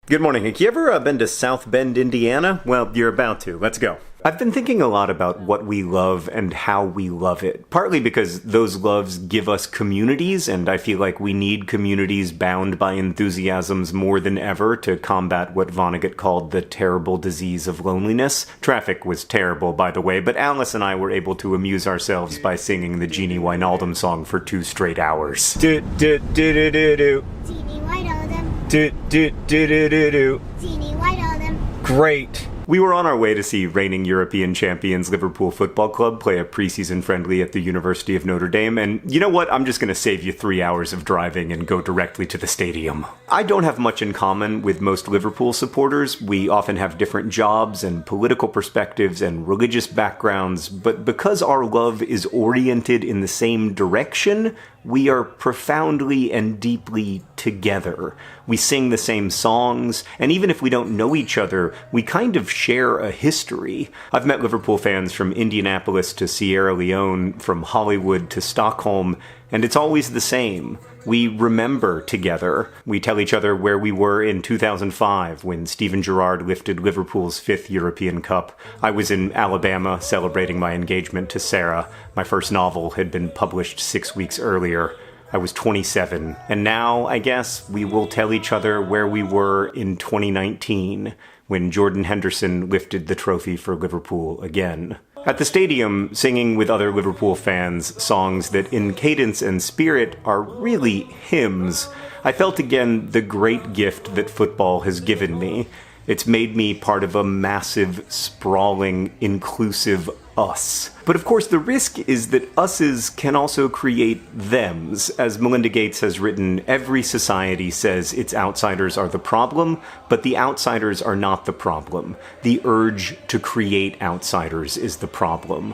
Good morning. Have you ever been to South Bend, Indiana? Well, you're about to. Let's go. I've been thinking a lot about what we love and how we love it, partly because those loves give us communities, and I feel like we need communities bound by enthusiasms more than ever to combat what Vonnegut called the terrible disease of loneliness. Traffic was terrible, by the way, but Alice and I were able to amuse ourselves by singing the Jeannie Wijnaldum song for 2 straight hours. Do-do-do-do-do-do. Jeannie Wijnaldum. Do-do-do-do-do-do. Jeannie Wijnaldum. Great. We were on our way to see reigning European champions Liverpool Football Club play a preseason friendly at the University of Notre Dame, and you know what? I'm just going to save you 3 hours of driving and go directly to the stadium. I don't have much in common with most Liverpool supporters. We often have different jobs and political perspectives and religious backgrounds, but because our love is oriented in the same direction, we are profoundly and deeply together. We sing the same songs, and even if we don't know each other, we kind of share a history. I've met Liverpool fans from Indianapolis to Sierra Leone, from Hollywood to Stockholm, and it's always the same. We remember together. We tell each other where we were in 2005 when Steven Gerrard lifted Liverpool's 5th European Cup. I was in Alabama celebrating my engagement to Sarah. My first novel had been published 6 weeks earlier. I was 27. And now, I guess, we will tell each other where we were in 2019 when Jordan Henderson lifted the trophy for Liverpool again. At the stadium, singing with other Liverpool fans songs that in cadence and spirit are really hymns, I felt again the great gift that football has given me. It's made me part of a massive, sprawling, inclusive us. But of course the risk is that us's can also create thems. As Melinda Gates has written, every society says its outsiders are the problem, but the outsiders are not the problem. The urge to create outsiders is the problem.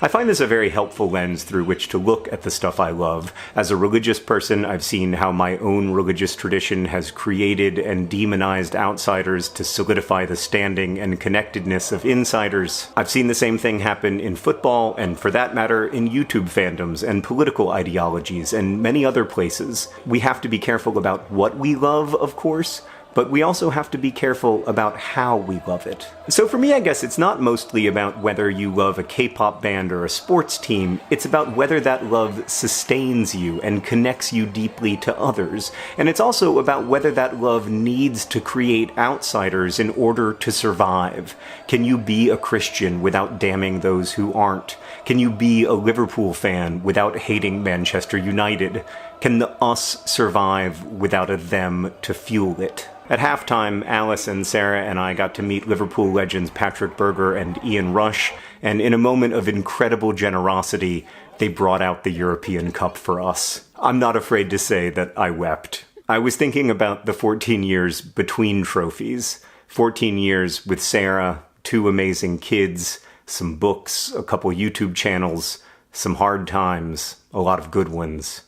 I find this a very helpful lens through which to look at the stuff I love. As a religious person, I've seen how my own religious tradition has created and demonized outsiders to solidify the standing and connectedness of insiders. I've seen the same thing happen in football, and for that matter, in YouTube fandoms and political ideologies and many other places. We have to be careful about what we love, of course, but we also have to be careful about how we love it. So for me, I guess it's not mostly about whether you love a K-pop band or a sports team, it's about whether that love sustains you and connects you deeply to others. And it's also about whether that love needs to create outsiders in order to survive. Can you be a Christian without damning those who aren't? Can you be a Liverpool fan without hating Manchester United? Can the us survive without a them to fuel it? At halftime, Alice and Sarah and I got to meet Liverpool legends Patrick Berger and Ian Rush, and in a moment of incredible generosity, they brought out the European Cup for us. I'm not afraid to say that I wept. I was thinking about the 14 years between trophies. 14 years with Sarah, 2 amazing kids, some books, a couple YouTube channels, some hard times, a lot of good ones.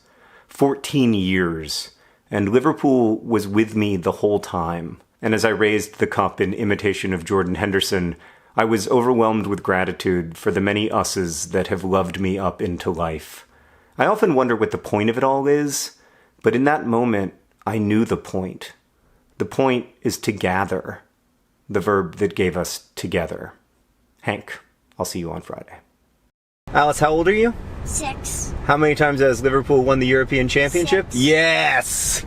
14 years. And Liverpool was with me the whole time. And as I raised the cup in imitation of Jordan Henderson, I was overwhelmed with gratitude for the many us's that have loved me up into life. I often wonder what the point of it all is, but in that moment, I knew the point. The point is to gather, the verb that gave us together. Hank, I'll see you on Friday. Alice, how old are you? 6. How many times has Liverpool won the European Championship? 6. Yes!